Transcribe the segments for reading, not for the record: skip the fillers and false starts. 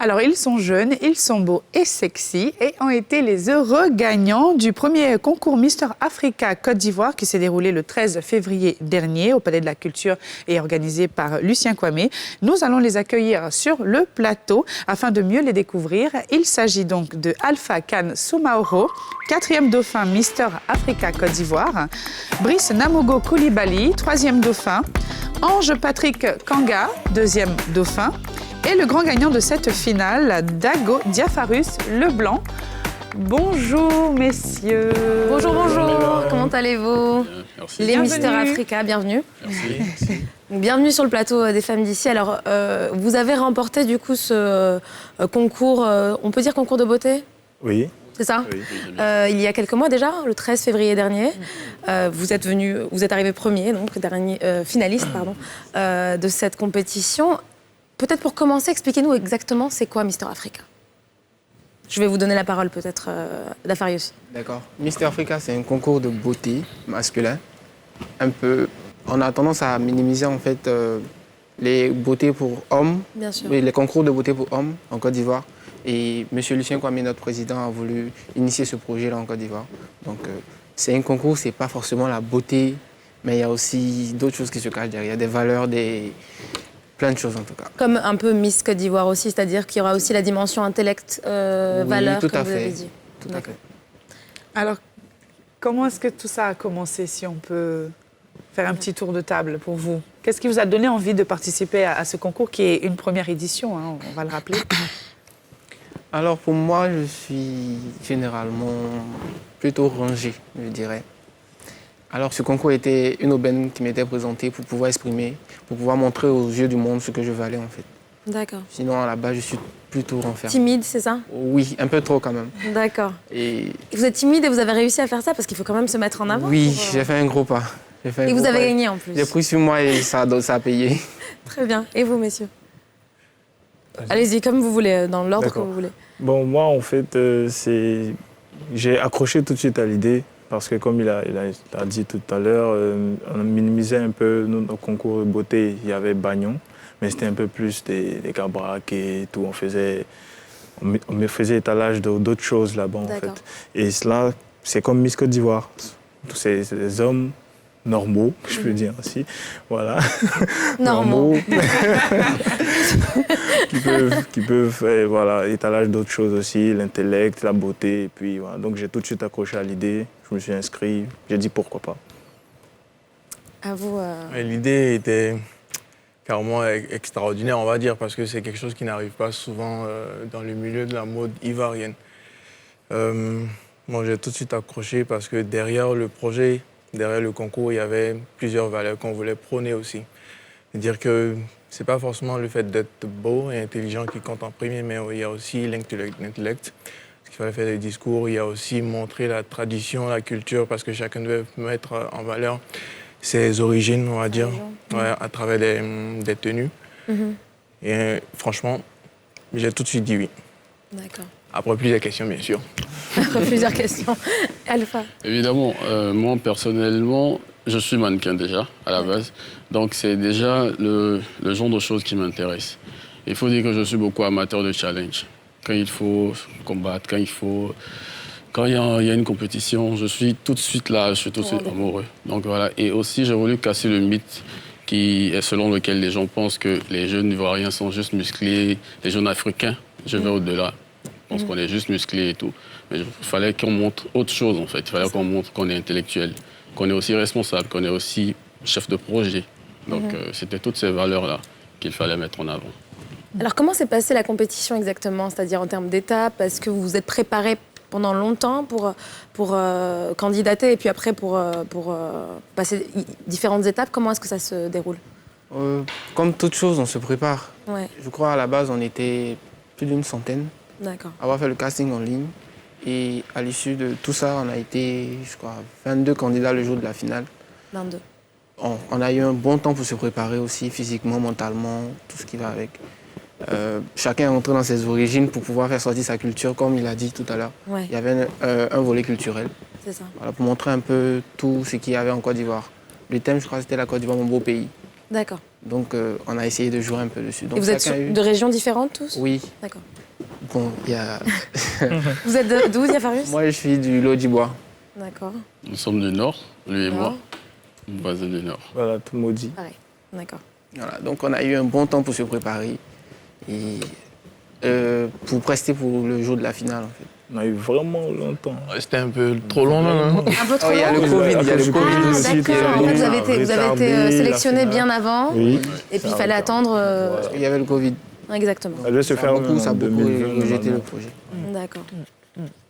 Alors, ils sont jeunes, ils sont beaux et sexy et ont été les heureux gagnants du premier concours Mister Africa Côte d'Ivoire qui s'est déroulé le 13 février dernier au Palais de la Culture et organisé par Lucien Kwame. Nous allons les accueillir sur le plateau afin de mieux les découvrir. Il s'agit donc de Alpha Kane Soumaoro, 4e dauphin Mister Africa Côte d'Ivoire, Brice Namogo Koulibaly, 3e dauphin, Ange Patrick Kanga, 2e dauphin, et le grand gagnant de cette finale, Dago Diafarus Leblanc. Bonjour, messieurs. Bonjour, bonjour. Comment allez-vous? Merci. Les Mister Africa, bienvenue. Merci. Bienvenue sur le plateau des femmes d'ici. Alors, vous avez remporté du coup ce concours, on peut dire concours de beauté? Oui. C'est ça? Oui. Il y a quelques mois déjà, le 13 février dernier. Vous êtes arrivé premier, donc finaliste, pardon, de cette compétition. Peut-être pour commencer, expliquez-nous exactement c'est quoi Mister Africa. Je vais vous donner la parole peut-être, Dafarius. D'accord. Mister Africa, c'est un concours de beauté masculin. Un peu, on a tendance à minimiser en fait les beautés pour hommes, Bien sûr. les concours de beauté pour hommes en Côte d'Ivoire. Et M. Lucien Kwame, notre président, a voulu initier ce projet-là en Côte d'Ivoire. Donc c'est un concours, c'est pas forcément la beauté, mais il y a aussi d'autres choses qui se cachent derrière. Il y a des valeurs, plein de choses en tout cas. Comme un peu Miss Côte d'Ivoire aussi, c'est-à-dire qu'il y aura aussi la dimension intellect, valeur, tout comme à vous avez fait. dit. Tout à fait. Alors, comment est-ce que tout ça a commencé, si on peut faire un petit tour de table pour vous? Qu'est-ce qui vous a donné envie de participer à ce concours qui est une première édition, hein, on va le rappeler? Alors pour moi, je suis généralement plutôt rangé, je dirais. Alors ce concours était une aubaine qui m'était présentée pour pouvoir exprimer, pour pouvoir montrer aux yeux du monde ce que je valais en fait. D'accord. Sinon à la base, je suis plutôt renfermé. Timide, c'est ça? Oui, un peu trop quand même. D'accord. Et Vous êtes timide et vous avez réussi à faire ça parce qu'il faut quand même se mettre en avant. oui, pour, j'ai fait un gros pas. Et vous avez gagné en plus. J'ai pris sur moi et ça a payé. Très bien. Et vous, messieurs? Allez-y, comme vous voulez, dans l'ordre que D'accord. vous voulez. Bon, moi, en fait, j'ai accroché tout de suite à l'idée parce que, comme il a dit tout à l'heure, on minimisait un peu nos concours de beauté. Il y avait Bagnon, mais c'était un peu plus des gabraques et tout. On me faisait étalage d'autres choses là-bas, en fait. Et cela, c'est comme Miss Côte d'Ivoire. C'est des hommes normaux, je peux dire ainsi. Voilà. Normaux. qui peuvent faire voilà, étalage d'autres choses aussi, l'intellect, la beauté. Et puis, voilà. Donc j'ai tout de suite accroché à l'idée, je me suis inscrit, j'ai dit pourquoi pas. À vous. L'idée était carrément extraordinaire, on va dire, parce que c'est quelque chose qui n'arrive pas souvent dans le milieu de la mode ivoirienne. Moi, j'ai tout de suite accroché parce que derrière le projet, derrière le concours, il y avait plusieurs valeurs qu'on voulait prôner aussi. C'est-à-dire que ce n'est pas forcément le fait d'être beau et intelligent qui compte en premier, mais il y a aussi l'intellect. Parce qu'il fallait faire des discours, il y a aussi montrer la tradition, la culture, parce que chacun devait mettre en valeur ses origines, on va dire, à travers des tenues. Et franchement, j'ai tout de suite dit oui. D'accord. Après plusieurs questions, bien sûr. Après plusieurs questions. Alpha. Évidemment, moi personnellement, je suis mannequin déjà, à la base. Donc c'est déjà le genre de choses qui m'intéressent. Il faut dire que je suis beaucoup amateur de challenge. Quand il faut combattre, quand il y a une compétition, je suis tout de suite là, je suis tout de suite amoureux. Donc voilà. Et aussi, j'ai voulu casser le mythe qui est selon lequel les gens pensent que les jeunes Ivoiriens sont juste musclés, les jeunes Africains, je vais au-delà. Je pense qu'on est juste musclés et tout. Mais il fallait qu'on montre autre chose, en fait. Il fallait qu'on montre qu'on est intellectuel, qu'on est aussi responsable, qu'on est aussi chef de projet. Donc, c'était toutes ces valeurs-là qu'il fallait mettre en avant. Alors, comment s'est passée la compétition exactement? C'est-à-dire en termes d'étapes? Est-ce que vous vous êtes préparé pendant longtemps pour candidater et puis après pour passer différentes étapes? Comment est-ce que ça se déroule? Comme toute chose, on se prépare. Ouais. Je crois à la base, on était plus d'une centaine. D'accord. Avoir fait le casting en ligne. Et à l'issue de tout ça, on a été, je crois, 22 candidats le jour de la finale. 22. On a eu un bon temps pour se préparer aussi, physiquement, mentalement, tout ce qui va avec. Chacun est rentré dans ses origines pour pouvoir faire sortir sa culture, comme il a dit tout à l'heure. Ouais. Il y avait un volet culturel. C'est ça. Voilà, pour montrer un peu tout ce qu'il y avait en Côte d'Ivoire. Le thème, je crois, c'était la Côte d'Ivoire, mon beau pays. D'accord. Donc, on a essayé de jouer un peu dessus. Donc, Et vous êtes de régions différentes tous? Oui. D'accord. Bon, il y a... Vous êtes d'où, Diapharius? Moi, je suis du Lot-d'Ivoire. D'accord. Nous sommes du Nord, lui et moi, Nord. voisins du Nord. Voilà, tout maudit. Pareil. D'accord. Voilà, donc on a eu un bon temps pour se préparer et pour rester pour le jour de la finale en fait. On a eu vraiment longtemps. Ouais, c'était un peu trop long même. Hein. Un peu trop Il y a long? le Covid, il y a le Ah, Covid aussi. D'accord. qui est En fait, venu. vous avez été retardé sélectionné la bien finale. avant, Oui. et puis il fallait attendre. Il y avait le Covid. Exactement. Ça devait se faire Ça a en beaucoup 2020. rejeté le normalement. projet. D'accord.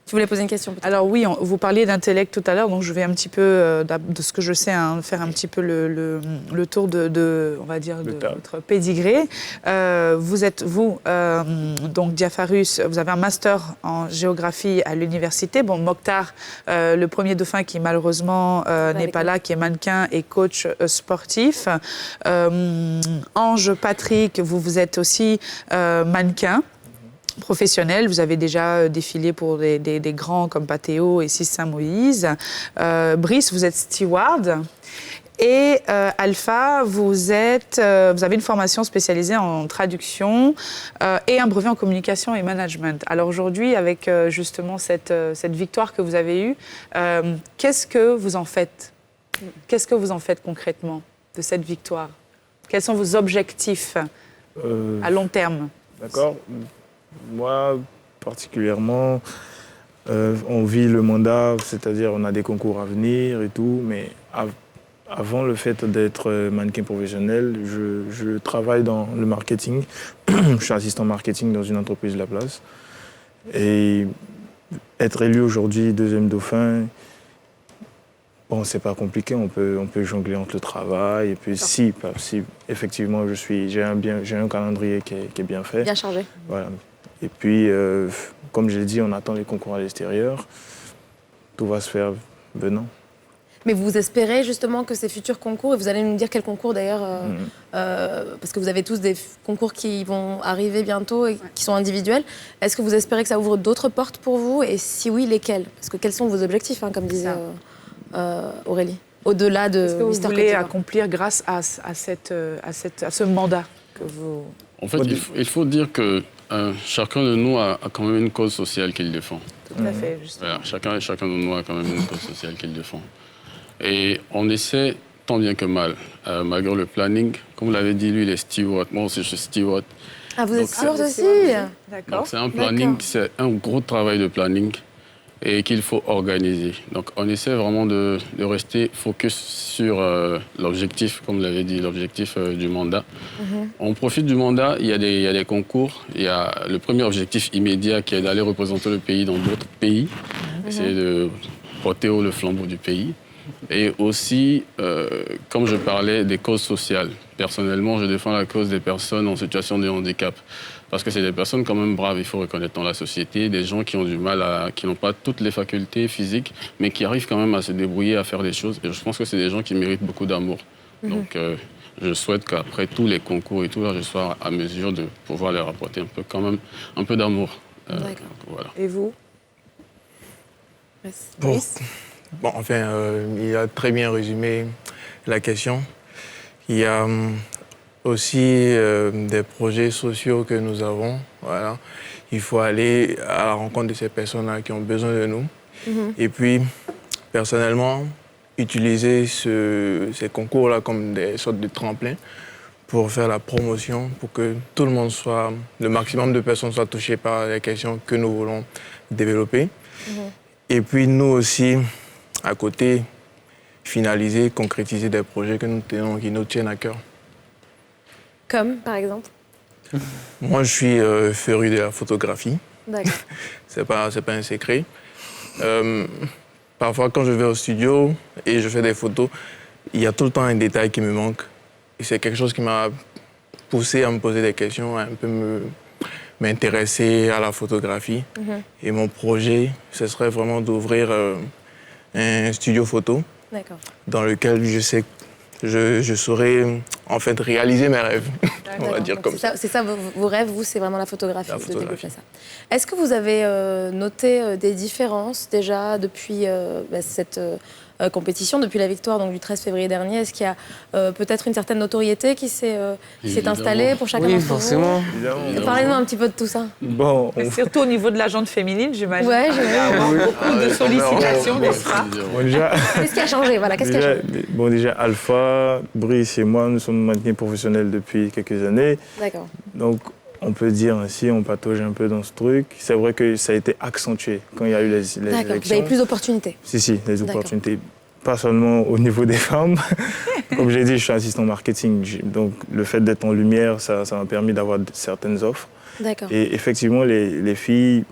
Tu voulais poser une question peut-être? Alors oui, vous parliez d'intellect tout à l'heure, donc je vais un petit peu, de ce que je sais, hein, faire un petit peu le tour on va dire, de table. votre pédigré. Donc Diapharius, vous avez un master en géographie à l'université. Bon, Mokhtar, le premier dauphin qui malheureusement n'est pas là, qui est mannequin et coach sportif. Ange Patrick, vous êtes aussi mannequin professionnel. Vous avez déjà défilé pour des grands comme Pathéo et Cis Saint-Moïse. Brice, vous êtes steward. Et Alpha, vous avez une formation spécialisée en traduction et un brevet en communication et management. Alors aujourd'hui, avec justement cette victoire que vous avez eue, qu'est-ce que vous en faites? Qu'est-ce que vous en faites concrètement de cette victoire? Quels sont vos objectifs à long terme? D'accord. Moi, particulièrement, on vit le mandat, c'est-à-dire on a des concours à venir et tout, mais avant le fait d'être mannequin professionnel, je travaille dans le marketing. Je suis assistant marketing dans une entreprise de la place. Et être élu aujourd'hui deuxième dauphin, bon, c'est pas compliqué, on peut jongler entre le travail et puis si effectivement j'ai un calendrier qui est bien fait. Bien chargé. Voilà. Et puis, comme je l'ai dit, on attend les concours à l'extérieur. Tout va se faire venant. Mais vous espérez justement que ces futurs concours, et vous allez nous dire quel concours d'ailleurs, parce que vous avez tous des concours qui vont arriver bientôt et qui sont individuels. Est-ce que vous espérez que ça ouvre d'autres portes pour vous? Et si oui, lesquelles? Parce que quels sont vos objectifs, hein, comme disait Aurélie, au-delà de Qu'est-ce que vous Mister voulez Côte d'Ivoire accomplir grâce à ce mandat que vous... En fait, il faut dire que chacun de nous a quand même une cause sociale qu'il défend. Tout à fait, justement. Voilà, chacun de nous a quand même une cause sociale qu'il défend. Et on essaie tant bien que mal, malgré le planning. Comme vous l'avez dit, lui, il est steward. Moi aussi, je suis steward. Ah, vous êtes steward aussi? D'accord. Donc, c'est un planning, c'est un gros travail de planning et qu'il faut organiser. Donc, on essaie vraiment de rester focus sur l'objectif, comme vous l'avez dit, l'objectif du mandat. On profite du mandat, il y a des concours. Il y a le premier objectif immédiat qui est d'aller représenter le pays dans d'autres pays. Essayer de porter haut le flambeau du pays. Et aussi, comme je parlais, des causes sociales. Personnellement, je défends la cause des personnes en situation de handicap. Parce que c'est des personnes quand même braves, il faut reconnaître dans la société, des gens qui ont du mal qui n'ont pas toutes les facultés physiques, mais qui arrivent quand même à se débrouiller, à faire des choses. Et je pense que c'est des gens qui méritent beaucoup d'amour. Donc, je souhaite qu'après tous les concours et tout, là, je sois à mesure de pouvoir leur apporter un peu d'amour. D'accord. Voilà. Et vous? Bon, enfin, il a très bien résumé la question. Il y a aussi des projets sociaux que nous avons. Voilà. Il faut aller à la rencontre de ces personnes-là qui ont besoin de nous. Et puis, personnellement, utiliser ces concours-là comme des sortes de tremplins pour faire la promotion, pour que tout le monde le maximum de personnes soient touchées par les questions que nous voulons développer. Et puis, nous aussi, à côté, finaliser, concrétiser des projets qui nous tiennent à cœur. Comme, par exemple? Moi, je suis féru de la photographie. D'accord. C'est pas un secret. Parfois, quand je vais au studio et je fais des photos, il y a tout le temps un détail qui me manque. Et c'est quelque chose qui m'a poussé à me poser des questions, à un peu m'intéresser à la photographie. Et mon projet, ce serait vraiment d'ouvrir un studio photo dans lequel je saurais en fait réaliser mes rêves. On va dire comme ça. C'est ça vos rêves, vous, c'est vraiment la photographie, La de développer photographie. ça. Est-ce que vous avez noté des différences déjà depuis cette compétition depuis la victoire donc, du 13 février dernier. Est-ce qu'il y a peut-être une certaine notoriété qui s'est installée pour chacun Oui, d'entre forcément. vous? Parlez-nous un petit peu de tout ça. Bon, Et surtout au niveau de la jante féminine, j'imagine. Ouais, Il y a beaucoup de sollicitations, n'est-ce pas? bon, déjà, Qu'est-ce qui a changé? Voilà, qu'est-ce qui a changé? déjà, Alpha, Brice et moi, nous sommes mannequins professionnels depuis quelques années. D'accord. Donc, on peut dire ainsi, on patauge un peu dans ce truc. C'est vrai que ça a été accentué quand il y a eu les D'accord, vous élections. avez plus d'opportunités. Si, les D'accord. opportunités. Pas seulement au niveau des femmes. Comme j'ai dit, je suis assistant marketing. Donc, le fait d'être en lumière, ça m'a permis d'avoir certaines offres. D'accord. Et effectivement, les filles,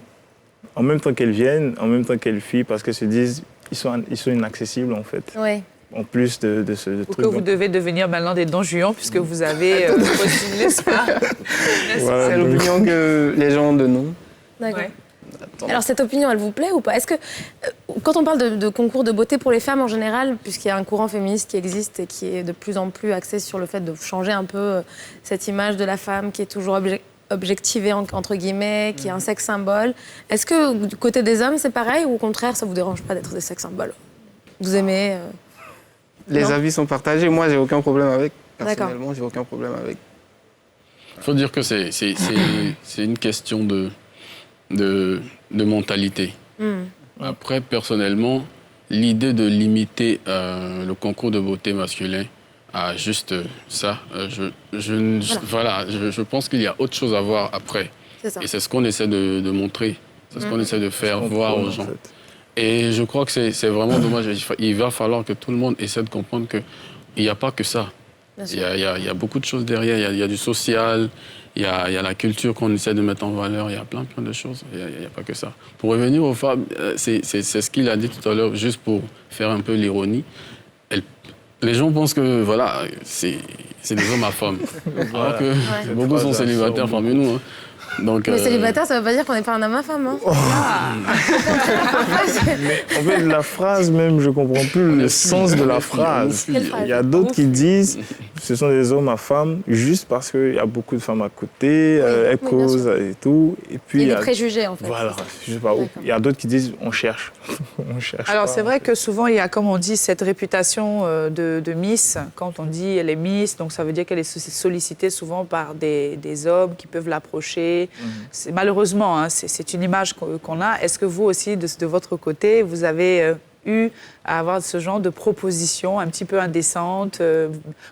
en même temps qu'elles viennent, en même temps qu'elles fuient, parce qu'elles se disent, ils sont inaccessibles, en fait. Oui. En plus de ce Ou truc. que vous devez devenir maintenant des Don Juan, puisque vous avez postulé, n'est-ce pas? Voilà, C'est donc- l'opinion que les gens ont de nous. D'accord. Ouais. Alors cette opinion, elle vous plaît ou pas? Est-ce que, quand on parle de concours de beauté pour les femmes en général, puisqu'il y a un courant féministe qui existe et qui est de plus en plus axé sur le fait de changer un peu cette image de la femme qui est toujours objectivée, entre guillemets, qui est un sexe symbole, est-ce que du côté des hommes, c'est pareil ou au contraire, ça vous dérange pas d'être des sex symboles? Vous aimez Les Non. avis sont partagés. Moi, j'ai aucun problème avec. D'accord. Personnellement, j'ai aucun problème avec. Il faut dire que c'est une question de mentalité. Après, personnellement, l'idée de limiter le concours de beauté masculin à juste ça, je pense qu'il y a autre chose à voir après. C'est ça. Et c'est ce qu'on essaie de montrer. C'est ce qu'on essaie de faire voir aux gens. En fait. Et je crois que c'est vraiment dommage. Il va falloir que tout le monde essaie de comprendre qu'il n'y a pas que ça. Bien sûr. Il y a beaucoup de choses derrière. Il y a du social, il y a la culture qu'on essaie de mettre en valeur. Il y a plein de choses. Il n'y a pas que ça. Pour revenir aux femmes, c'est ce qu'il a dit tout à l'heure, juste pour faire un peu l'ironie. Les gens pensent que voilà, c'est des hommes à femmes. Alors que beaucoup sont célibataires parmi nous. Hein. Donc, Mais célibataire, ça veut pas dire qu'on n'est pas un homme à femme. Hein. Mais en fait, la phrase même, je comprends plus le sens de la phrase. Quelle phrase? Il y a d'autres qui disent ce sont des hommes à femmes juste parce qu'il y a beaucoup de femmes à côté, elles bien causent et tout. Et puis, Et il y des a, préjugés, en fait. voilà, c'est ça. je sais pas. D'accord. Il y a d'autres qui disent on cherche. On cherche Alors, pas. c'est vrai que souvent, il y a, comme on dit, cette réputation de Miss. Quand on dit elle est Miss, donc ça veut dire qu'elle est sollicitée souvent par des hommes qui peuvent l'approcher. Malheureusement, hein, c'est une image qu'on a. Est-ce que vous aussi, de votre côté, vous avez eu à avoir ce genre de propositions un petit peu indécentes,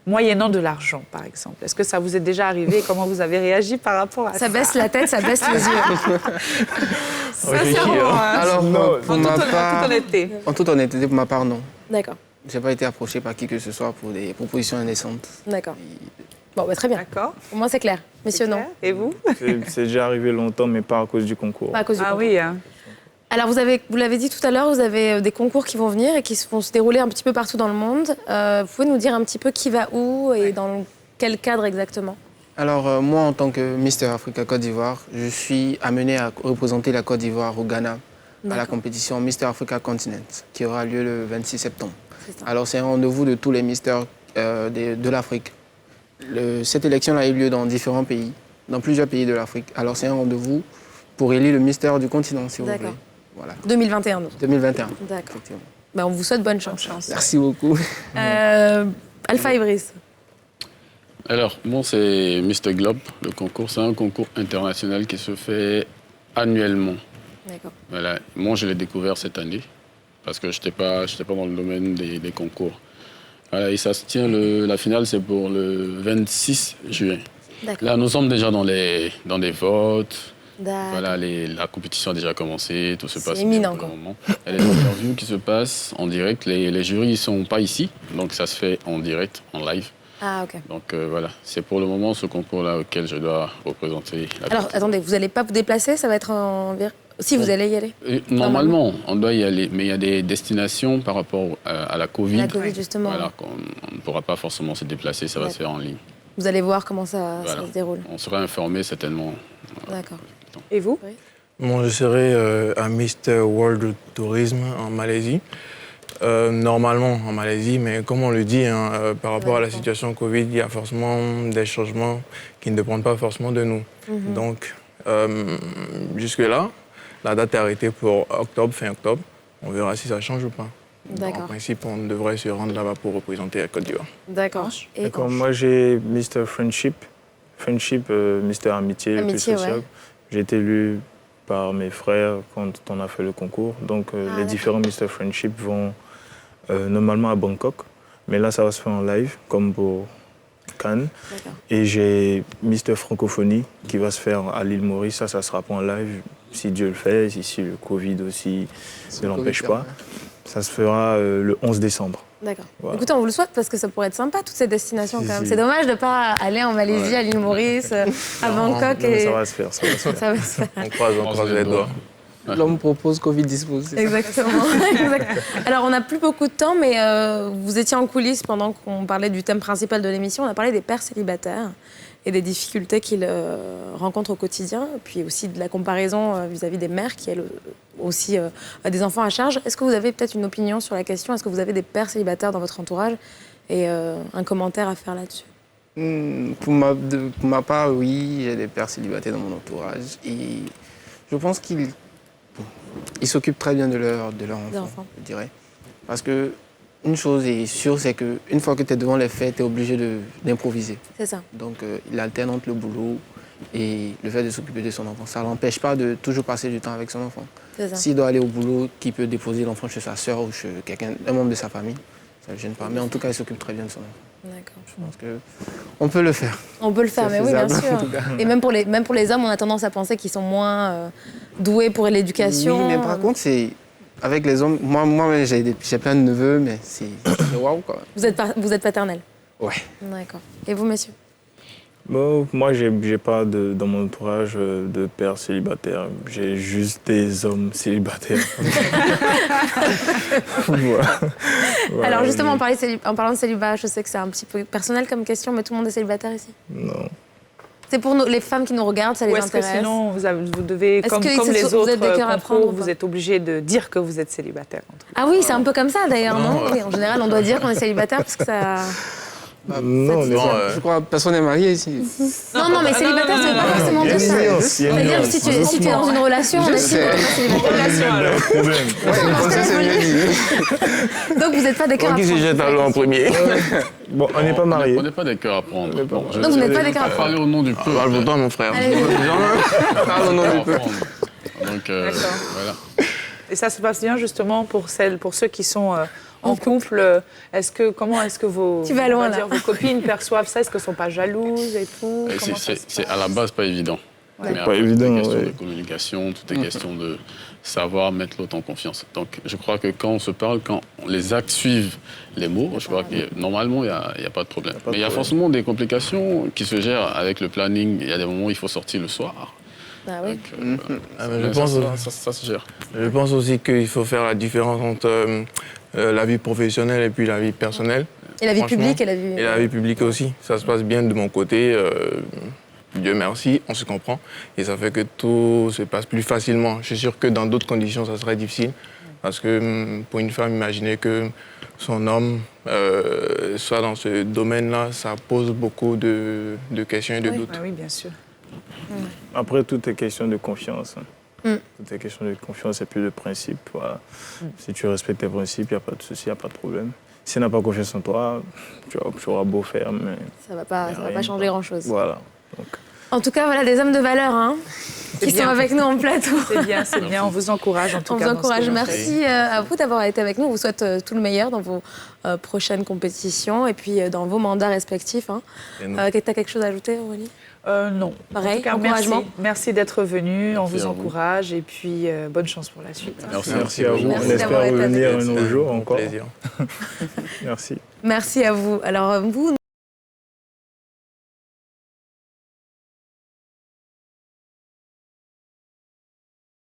moyennant de l'argent, par exemple? Est-ce que ça vous est déjà arrivé? Comment vous avez réagi par rapport à ça? Ça baisse la tête, ça baisse les yeux. Sincèrement, hein. Alors, pour ma En toute part, honnêteté. en toute honnêteté, pour ma part, non. D'accord, Je n'ai pas été approché par qui que ce soit pour des propositions indécentes. d'accord. Bon, bah, très bien. D'accord. Au moins, c'est clair. Messieurs, non. Et vous? C'est déjà arrivé longtemps, mais pas à cause du concours. Pas à cause du Ah concours. oui, hein. Alors, vous l'avez dit tout à l'heure, vous avez des concours qui vont venir et qui vont se dérouler un petit peu partout dans le monde. Vous pouvez nous dire un petit peu qui va où et dans quel cadre exactement? Alors, moi, en tant que Mister Africa Côte d'Ivoire, je suis amené à représenter la Côte d'Ivoire au Ghana à la D'accord. compétition Mister Africa Continent, qui aura lieu le 26 septembre. C'est ça. Alors, c'est un rendez-vous de tous les misters de l'Afrique. Cette élection a eu lieu dans différents pays, dans plusieurs pays de l'Afrique. Alors, c'est un rendez-vous pour élire le Mister du continent, si vous D'accord. voulez. Voilà. 2021, donc. 2021. D'accord. Effectivement. Bah, on vous souhaite bonne chance. Merci beaucoup. Alpha et Brice. Alors, bon, c'est Mr. Globe, le concours. C'est un concours international qui se fait annuellement. D'accord. Voilà. Moi, je l'ai découvert cette année parce que je n'étais pas dans le domaine des concours. Voilà, et ça se tient, la finale, c'est pour le 26 juin. D'accord. Là, nous sommes déjà dans des votes. D'accord. Voilà, la compétition a déjà commencé, tout se C'est passe imminent, bien pour quoi. le moment. Il y a des interviews qui se passent en direct. Les jurys ne sont pas ici, donc ça se fait en direct, en live. Ah, ok. Donc voilà, c'est pour le moment ce concours-là auquel je dois représenter la Alors, Côte. attendez, vous n'allez pas vous déplacer? Ça va être Si, vous allez y aller? Normalement, on doit y aller, mais il y a des destinations par rapport à la Covid. La Covid, justement. Voilà, qu'on ne pourra pas forcément se déplacer, ça va se faire en ligne. Vous allez voir comment ça Voilà. se déroule. On sera informé certainement. D'accord. Et vous? Bon, je serai à Mr. World Tourism en Malaisie. Normalement en Malaisie, mais comme on le dit, hein, par rapport à la situation Covid, il y a forcément des changements qui ne dépendent pas forcément de nous. Donc, jusque-là, la date est arrêtée pour octobre, fin octobre. On verra si ça change ou pas. D'accord. En principe, on devrait se rendre là-bas pour représenter la Côte d'Ivoire. D'accord. Et D'accord, Ange? moi j'ai Mr. Friendship, Mr. Amitié, le plus Amitié, social. ouais. J'ai été élu par mes frères quand on a fait le concours. Donc les d'accord. différents Mr. Friendship vont normalement à Bangkok. Mais là, ça va se faire en live, comme pour Cannes. D'accord. Et j'ai Mr. Francophonie qui va se faire à l'île Maurice. Ça sera pas en live, si Dieu le fait, si le Covid aussi ne l'empêche pas. Ça se fera le 11 décembre. D'accord. Voilà. Écoutez, on vous le souhaite parce que ça pourrait être sympa, toutes ces destinations Si, quand même. si. C'est dommage de ne pas aller en Malaisie, à l'île Maurice, à Bangkok. Non, mais Et... ça va se faire, ça va se faire. Ça va se faire. On croise les doigts. L'homme propose, Covid dispose. c'est ça. Exactement. Alors, on n'a plus beaucoup de temps, mais vous étiez en coulisses pendant qu'on parlait du thème principal de l'émission. On a parlé des pères célibataires et des difficultés qu'ils rencontrent au quotidien, puis aussi de la comparaison vis-à-vis des mères qui, elles, aussi des enfants à charge. Est-ce que vous avez peut-être une opinion sur la question? Est-ce que vous avez des pères célibataires dans votre entourage? Et un commentaire à faire là-dessus? Pour ma part, oui, j'ai des pères célibataires dans mon entourage. Et je pense qu'ils s'occupent très bien de leurs enfants, je dirais. Parce que une chose est sûre, c'est qu'une fois que tu es devant les faits, tu es obligé d'improviser. C'est ça. Donc, il alterne entre le boulot et le fait de s'occuper de son enfant. Ça ne l'empêche pas de toujours passer du temps avec son enfant. C'est ça. S'il doit aller au boulot, qu'il peut déposer l'enfant chez sa sœur ou chez un membre de sa famille, ça ne le gêne pas. Mais en tout cas, il s'occupe très bien de son enfant. D'accord. Je pense qu'on peut le faire. On peut le faire, C'est mais oui, bien faisable, en sûr. tout cas. Et même pour les hommes, on a tendance à penser qu'ils sont moins doués pour l'éducation. Oui, mais par contre, avec les hommes, moi j'ai plein de neveux, mais c'est waouh quoi. Vous êtes paternel? Ouais. D'accord. Et vous, monsieur? Bon, moi, j'ai pas dans mon entourage de pères célibataires. J'ai juste des hommes célibataires. Voilà. Alors justement, en parlant de célibat, je sais que c'est un petit peu personnel comme question, mais tout le monde est célibataire ici? Non. C'est pour les femmes qui nous regardent, ça les Ou est-ce que intéresse? sinon, vous devez, Est-ce comme que les vous autres êtes des cœurs à prendre concours, ou pas? vous êtes obligé de dire que vous êtes célibataire. En tout cas. Ah oui, c'est un peu comme ça d'ailleurs, non? Non, Oui, en général, on doit dire qu'on est célibataire parce que ça... Non, mais Je crois que personne n'est marié ici. Non, mais célibataire, ça veut pas forcément il y a dire une ça. nuance, il y a une C'est-à-dire, nuance. si tu es dans une relation, on estime que tu es célibataire. problème. Comme ça, c'est mieux dit. Donc vous n'êtes pas des cœurs à Qui se prendre. jette à l'eau en premier? Bon, on n'est pas mariés. On n'est pas des cœurs à prendre. Bon, je Donc vous n'êtes pas des cœurs à vais prendre. parler au nom du peu. Parle pour toi, mon frère. Allez. Parle au nom Cœurs du à peuple. prendre. Donc, D'accord. voilà. Et ça se passe bien justement pour ceux qui sont en couple. Comment est-ce que vos Tu vas loin, on va là. dire, vos copines perçoivent ça? Est-ce qu'elles ne sont pas jalouses et tout? Et Comment ça se c'est passe? à la base pas évident. Ouais. Mais Pas après, évident, tout est question ouais. de communication, tout est question de savoir mettre l'autre en confiance. Donc je crois que quand on se parle, quand les actes suivent les mots, je crois que normalement, il n'y a pas de problème. pas de Mais il y a problème. forcément des complications qui se gèrent avec le planning. Il y a des moments où il faut sortir le soir. Ah oui. Donc, Ah, mais mais ça se gère. Je pense aussi qu'il faut faire la différence entre la vie professionnelle et puis la vie personnelle. Et la vie Franchement, publique et la vie... Et la vie publique aussi. Ça se passe bien de mon côté. Dieu merci, on se comprend. Et ça fait que tout se passe plus facilement. Je suis sûr que dans d'autres conditions, ça serait difficile. Parce que pour une femme, imaginer que son homme soit dans ce domaine-là, ça pose beaucoup de questions et de doutes. Ah oui, bien sûr. Après, tout est question de confiance. Mm. Tout est question de confiance et puis de principe. Voilà. Si tu respectes tes principes, il n'y a pas de souci, il n'y a pas de problème. Si tu n'as pas confiance en toi, tu auras beau faire, mais Ça va pas rien. changer grand-chose. voilà. Donc, En tout cas, voilà des hommes de valeur hein, qui bien. sont avec nous en plateau. C'est bien, c'est bien. On vous encourage en tout On cas. vous dans ce que encourage. vous Merci à vous d'avoir été avec nous. On vous souhaite tout le meilleur dans vos prochaines compétitions et puis dans vos mandats respectifs. Hein. Et nous. Tu as quelque chose à ajouter, Aurélie? Non. Pareil, En tout cas, encouragement. merci d'être venu. On Merci vous à vous. encourage et puis bonne chance pour la suite. merci à vous. Merci On d'avoir espère été revenir avec un C'est autre jour un encore. plaisir. Merci. Merci à vous. Alors, vous...